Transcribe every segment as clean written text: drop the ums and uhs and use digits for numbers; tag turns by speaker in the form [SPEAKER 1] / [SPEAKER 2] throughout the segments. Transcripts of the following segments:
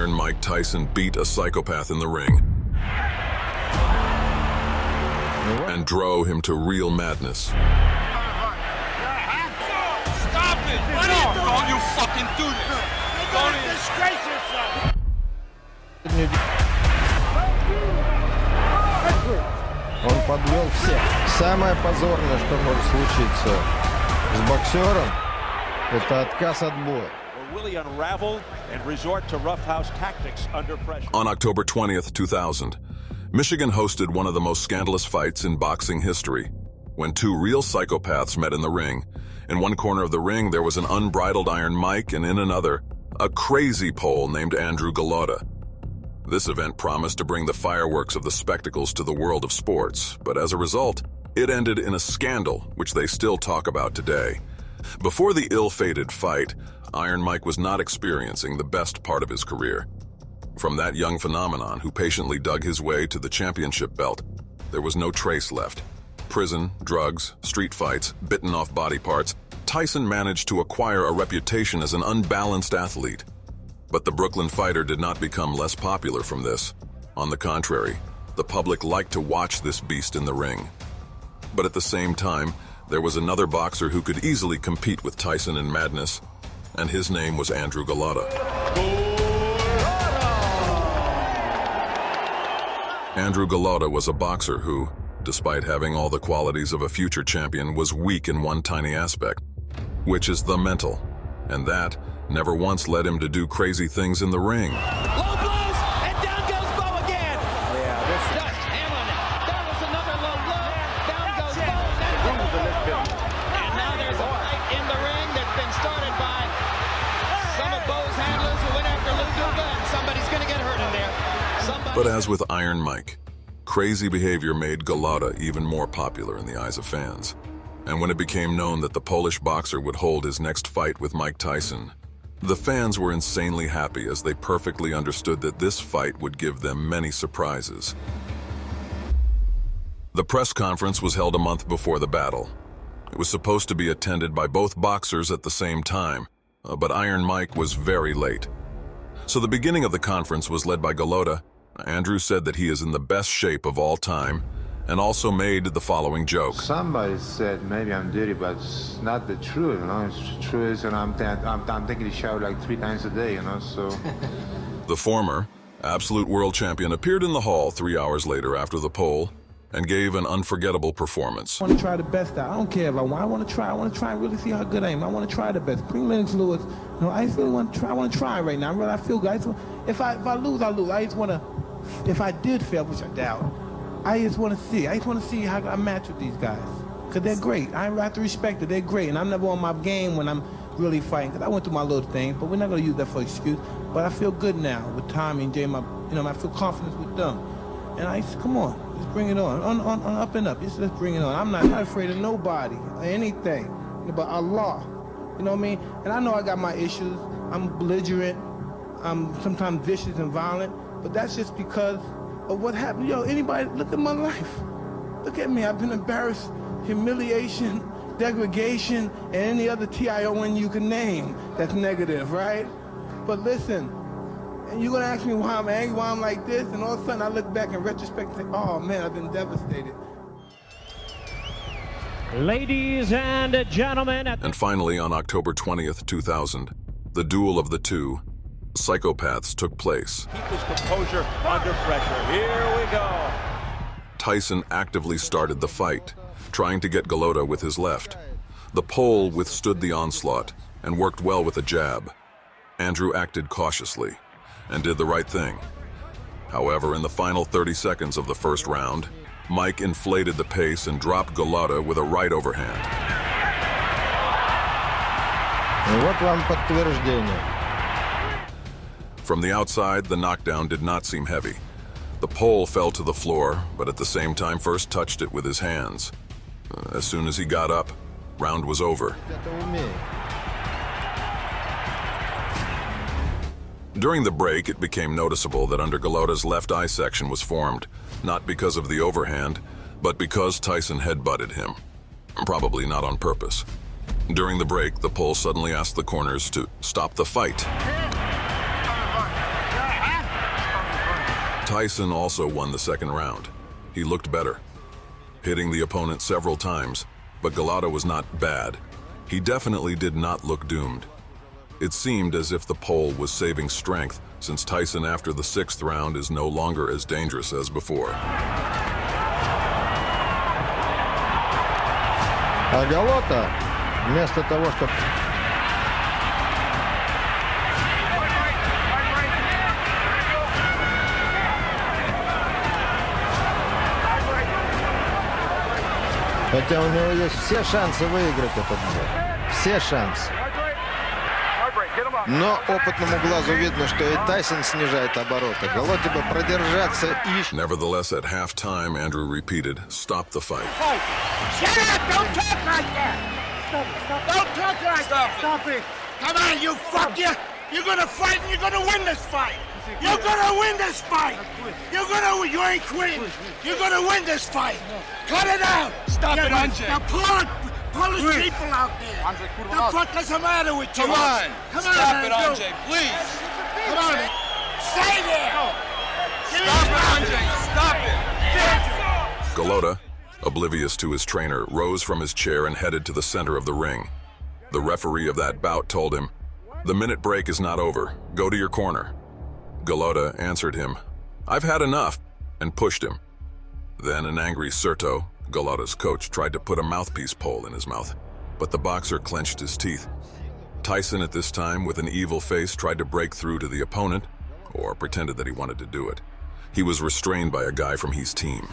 [SPEAKER 1] Iron Mike Tyson beat a psychopath in the ring and drove him to real madness.
[SPEAKER 2] Stop it! What are you doing? Don't you fucking do this! You're gonna disgrace yourself!
[SPEAKER 3] Он подвел всех. Самое позорное, что может случиться с боксером, это отказ от боя.
[SPEAKER 1] On October 20th, 2000, Michigan hosted one of the most scandalous fights in boxing history, when two real psychopaths met in the ring. In one corner of the ring, there was an unbridled Iron Mike, and in another, a crazy Pole named Andrew Golota. This event promised to bring the fireworks of the spectacles to the world of sports, but as a result, it ended in a scandal, which they still talk about today. Before the ill-fated fight, Iron Mike was not experiencing the best part of his career. From that young phenomenon who patiently dug his way to the championship belt, there was no trace left. Prison, drugs, street fights, bitten off body parts, Tyson managed to acquire a reputation as an unbalanced athlete. But the Brooklyn fighter did not become less popular from this. On the contrary, the public liked to watch this beast in the ring. But at the same time, there was another boxer who could easily compete with Tyson in madness, and his name was Andrew Golota. Andrew Golota was a boxer who, despite having all the qualities of a future champion, was weak in one tiny aspect, which is the mental, and that never once led him to do crazy things in the ring.
[SPEAKER 4] Low blows, and down goes Bo again.
[SPEAKER 5] Yeah, this
[SPEAKER 4] Just hammering it. That was another low blow. Down goes Bo. And now there's a fight in the ring that's been started by some of Bo's handlers who went after Lou Duga, and somebody's going to get hurt in there.
[SPEAKER 1] But as with Iron Mike, crazy behavior made Golota even more popular in the eyes of fans. And when it became known that the Polish boxer would hold his next fight with Mike Tyson, the fans were insanely happy as they perfectly understood that this fight would give them many surprises. The press conference was held a month before the battle. It was supposed to be attended by both boxers at the same time, but Iron Mike was very late. So the beginning of the conference was led by Golota. Andrew said that he is in the best shape of all time, and also made the following joke.
[SPEAKER 6] Somebody said maybe I'm dirty, but it's not the truth, you know. It's the truth, and I'm taking a shower like 3 times a day, you know, so.
[SPEAKER 1] The former, absolute world champion appeared in the hall 3 hours later after the poll and gave an unforgettable performance.
[SPEAKER 7] I want to try the best out. I don't care if I want to try and really see how good I am. I want to try the best. Bring Lennox Lewis. You know, I just really want to try. I want to try right now. I feel good. If I lose, I lose. I just want to, if I did fail, which I doubt, I just want to see. I just want to see how I match with these guys. Because they're great. I have to respect it. They're great. And I'm never on my game when I'm really fighting. Because I went through my little thing. But we're not going to use that for excuse. But I feel good now with Tommy and Jay. I feel confidence with them. And I said, come on. Let's bring it on up and up. Let's bring it on. I'm not afraid of nobody or anything. But Allah. You know what I mean? And I know I got my issues. I'm belligerent. I'm sometimes vicious and violent. But that's just because of what happened. Yo, anybody, look at my life. Look at me. I've been embarrassed, humiliation, degradation, and any other TION you can name that's negative, right? But listen, and you're gonna ask me why I'm angry, why I'm like this, and all of a sudden I look back in retrospect and say, oh man, I've been devastated.
[SPEAKER 8] Ladies and gentlemen.
[SPEAKER 1] And finally, on October 20th, 2000, the duel of the two psychopaths took place.
[SPEAKER 5] keep his composure under pressure. Here we go.
[SPEAKER 1] Tyson actively started the fight, trying to get Golota with his left. The Pole withstood the onslaught and worked well with a jab. Andrew acted cautiously and did the right thing. However, in the final 30 seconds of the first round, Mike inflated the pace and dropped Golota with a right overhand.
[SPEAKER 3] Вот вам подтверждение.
[SPEAKER 1] From the outside, the knockdown did not seem heavy. The Pole fell to the floor, but at the same time first touched it with his hands. As soon as he got up, round was over. During the break, it became noticeable that under Golota's left eye section was formed, not because of the overhand, but because Tyson headbutted him. Probably not on purpose. During the break, the Pole suddenly asked the corners to stop the fight. Tyson also won the second round. He looked better, hitting the opponent several times, but Golota was not bad. He definitely did not look doomed. It seemed as if the pole was saving strength, since Tyson after the sixth round is no longer as dangerous as before.
[SPEAKER 3] А Голота, вместо того, чтобы... Хотя у него есть все шансы выиграть этот бой. Все шансы. Но опытному глазу видно, что и Тайсон снижает обороты. Голоте бы продержаться и...
[SPEAKER 1] Nevertheless, at halftime, Andrew repeated, "Stop the fight."
[SPEAKER 2] Shut up! Don't talk like that! Don't talk like that! Stop it! Come on, you fuck you! You're gonna fight and you're gonna win this fight! You're gonna win this fight! You ain't quitting! You're gonna win this fight! Cut it out! Stop it, Andre! Now pull his people out there! The fuck is the matter with you? Come on! Stop it, Andre, please! Come on! Stay there! Stop it, Andre! Stop it!
[SPEAKER 1] Golota, oblivious to his trainer, rose from his chair and headed to the center of the ring. The referee of that bout told him, "The minute break is not over. Go to your corner." Golota answered him, "I've had enough," and pushed him. Then an angry Serto, Golota's coach, tried to put a mouthpiece pole in his mouth, but the boxer clenched his teeth. Tyson at this time, with an evil face, tried to break through to the opponent, or pretended that he wanted to do it. He was restrained by a guy from his team.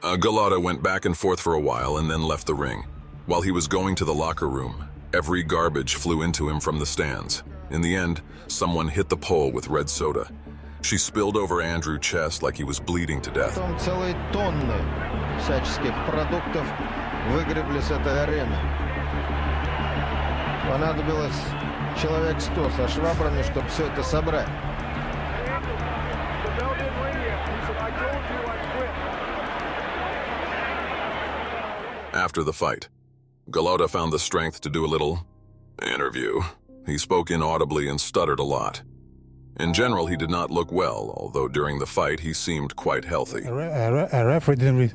[SPEAKER 1] Golota went back and forth for a while and then left the ring. While he was going to the locker room, every garbage flew into him from the stands. In the end, someone hit the pole with red soda. She spilled over Andrew's chest like he was bleeding to death.
[SPEAKER 3] Там целые тонны всяческих продуктов выгребли с этой арены. Понадобилось человек 100 со швабрами, чтобы все это собрать.
[SPEAKER 1] After the fight, Golota found the strength to do a little interview. He spoke inaudibly and stuttered a lot. In general, he did not look well, although during the fight he seemed quite healthy.
[SPEAKER 9] A referee didn't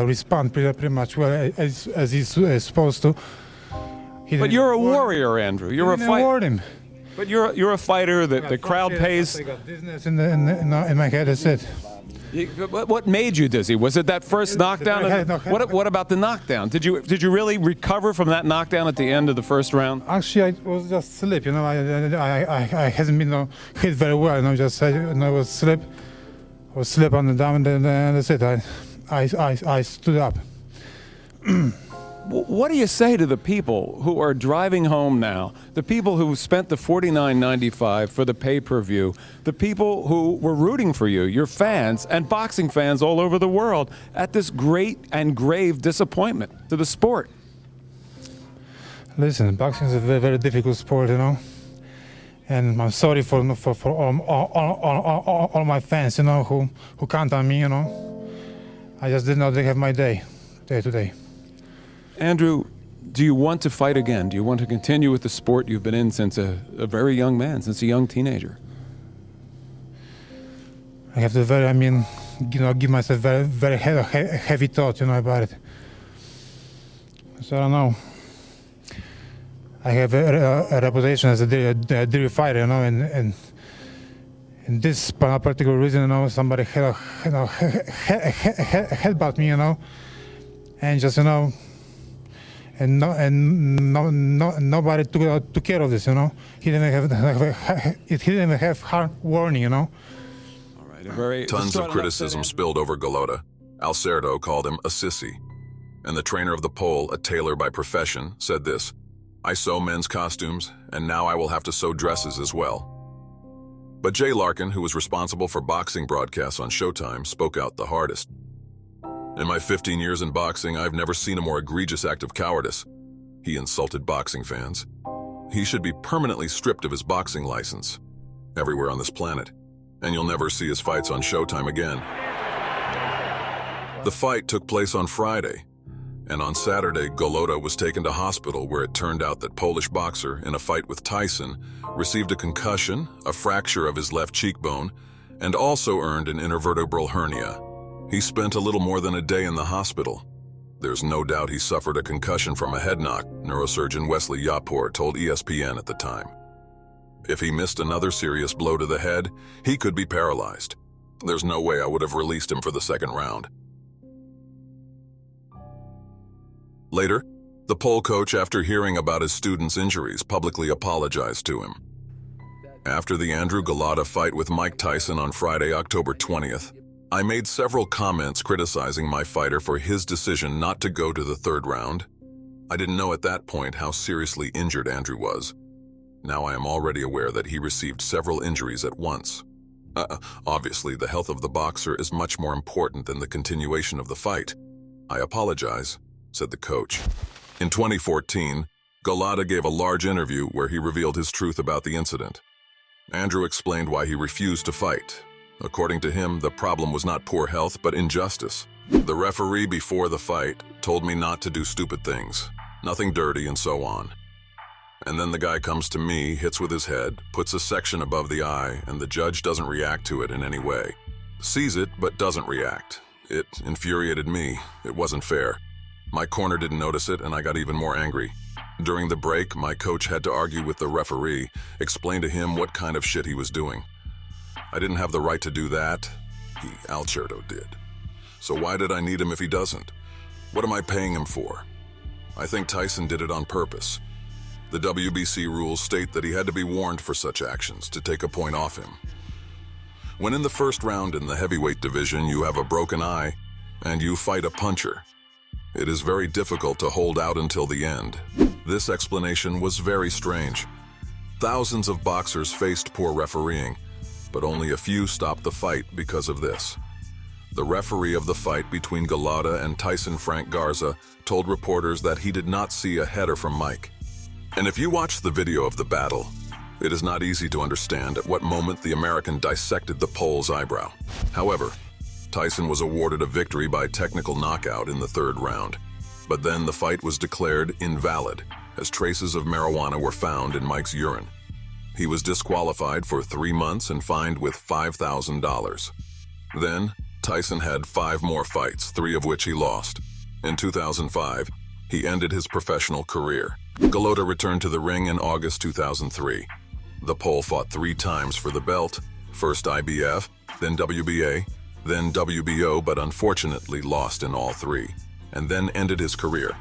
[SPEAKER 9] respond pretty much well as he's supposed to.
[SPEAKER 10] But you're a warrior, Andrew. You're a fighter. But you're a fighter that the crowd pays.
[SPEAKER 9] I got dizziness in my head. That's it.
[SPEAKER 10] What made you dizzy? Was it that first knockdown? What about the knockdown? Did you really recover from that knockdown at the end of the first round?
[SPEAKER 9] Actually, I was just sleep. You know, I hasn't been hit very well. You know, just I was sleep. I was sleep on the down, and that's it. I stood up.
[SPEAKER 10] What do you say to the people who are driving home now, the people who spent the $49.95 for the pay-per-view, the people who were rooting for you, your fans and boxing fans all over the world, at this great and grave disappointment to the sport?
[SPEAKER 9] Listen, boxing is a very, very difficult sport, you know, and I'm sorry for all my fans, you know, who count on me, you know. I just did not have my day today.
[SPEAKER 10] Andrew, do you want to fight again? Do you want to continue with the sport you've been in since a very young man, since a young teenager?
[SPEAKER 9] I have to give myself very, very heavy thought, you know, about it. So I don't know. I have a reputation as a dirty fighter, you know, and this particular reason, you know, somebody headbutt me, you know, and just, you know. And nobody took care of this, you know. He didn't have hard warning, you know.
[SPEAKER 10] All right,
[SPEAKER 1] Tons of criticism spilled over Golota. Alcerdo called him a sissy. And the trainer of the pole, a tailor by profession, said this: "I sew men's costumes, and now I will have to sew dresses as well." But Jay Larkin, who was responsible for boxing broadcasts on Showtime, spoke out the hardest. "In my 15 years in boxing, I've never seen a more egregious act of cowardice." He insulted boxing fans. He should be permanently stripped of his boxing license everywhere on this planet, and you'll never see his fights on Showtime again. The fight took place on Friday, and on Saturday, Golota was taken to hospital where it turned out that Polish boxer, in a fight with Tyson, received a concussion, a fracture of his left cheekbone, and also earned an intervertebral hernia. He spent a little more than a day in the hospital. There's no doubt he suffered a concussion from a head knock, neurosurgeon Wesley Yapor told ESPN at the time. If he missed another serious blow to the head, he could be paralyzed. There's no way I would have released him for the second round. Later, the pole coach, after hearing about his student's injuries, publicly apologized to him. After the Andrew Golota fight with Mike Tyson on Friday, October 20th, I made several comments criticizing my fighter for his decision not to go to the third round. I didn't know at that point how seriously injured Andrew was. Now I am already aware that he received several injuries at once. Obviously, the health of the boxer is much more important than the continuation of the fight. I apologize, said the coach. In 2014, Golota gave a large interview where he revealed his truth about the incident. Andrew explained why he refused to fight. According to him, the problem was not poor health, but injustice. The referee before the fight told me not to do stupid things, nothing dirty, and so on. And then the guy comes to me, hits with his head, puts a section above the eye, and the judge doesn't react to it in any way. Sees it, but doesn't react. It infuriated me. It wasn't fair. My corner didn't notice it, and I got even more angry. During the break, my coach had to argue with the referee, explain to him what kind of shit he was doing. I didn't have the right to do that. Alcerto did. So why did I need him if he doesn't? What am I paying him for? I think Tyson did it on purpose. The WBC rules state that he had to be warned for such actions to take a point off him. When in the first round in the heavyweight division you have a broken eye and you fight a puncher, it is very difficult to hold out until the end. This explanation was very strange. Thousands of boxers faced poor refereeing, but only a few stopped the fight because of this. The referee of the fight between Golota and Tyson Frank Garza told reporters that he did not see a header from Mike. And if you watch the video of the battle, it is not easy to understand at what moment the American dissected the Pole's eyebrow. However, Tyson was awarded a victory by technical knockout in the third round. But then the fight was declared invalid, as traces of marijuana were found in Mike's urine. He was disqualified for 3 months and fined with $5,000. Then, Tyson had 5 more fights, 3 of which he lost. In 2005, he ended his professional career. Golota returned to the ring in August 2003. The Pole fought 3 times for the belt, first IBF, then WBA, then WBO, but unfortunately lost in all 3, and then ended his career.